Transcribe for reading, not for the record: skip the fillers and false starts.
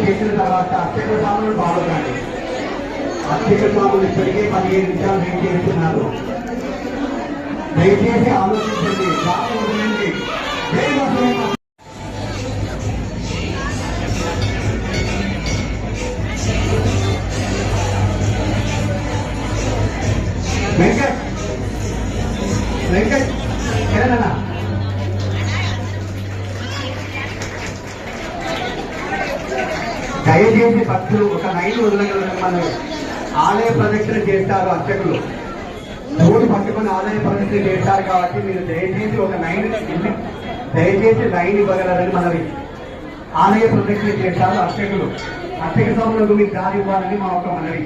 చేసిన తర్వాత అత్యక స్వాములు బాగుండాలి. అత్యక స్వాములు ఇప్పటికే 15 నిమిషాలు వెయిట్ చేస్తున్నారు. దయచేసి ఆలోచించండి. స్వామి వదిలేండి. వెంకట్ వెంకట్ కిరణ్ దయచేసి భక్తులు ఒక లైన్ వదలగలరు. మనం ఆలయ ప్రదక్షిణ చేస్తారు. అర్చకులు రోడ్డు పట్టుకుని ఆలయ ప్రదక్షిణ చేస్తారు కాబట్టి మీరు దయచేసి ఒక లైన్ ఇవ్వగలరని మనవి. ఆలయ ప్రదక్షిణ చేస్తారు అర్చకులు. అర్చక సభలకు మీకు దారి ఇవ్వాలని మా ఒక మనవి.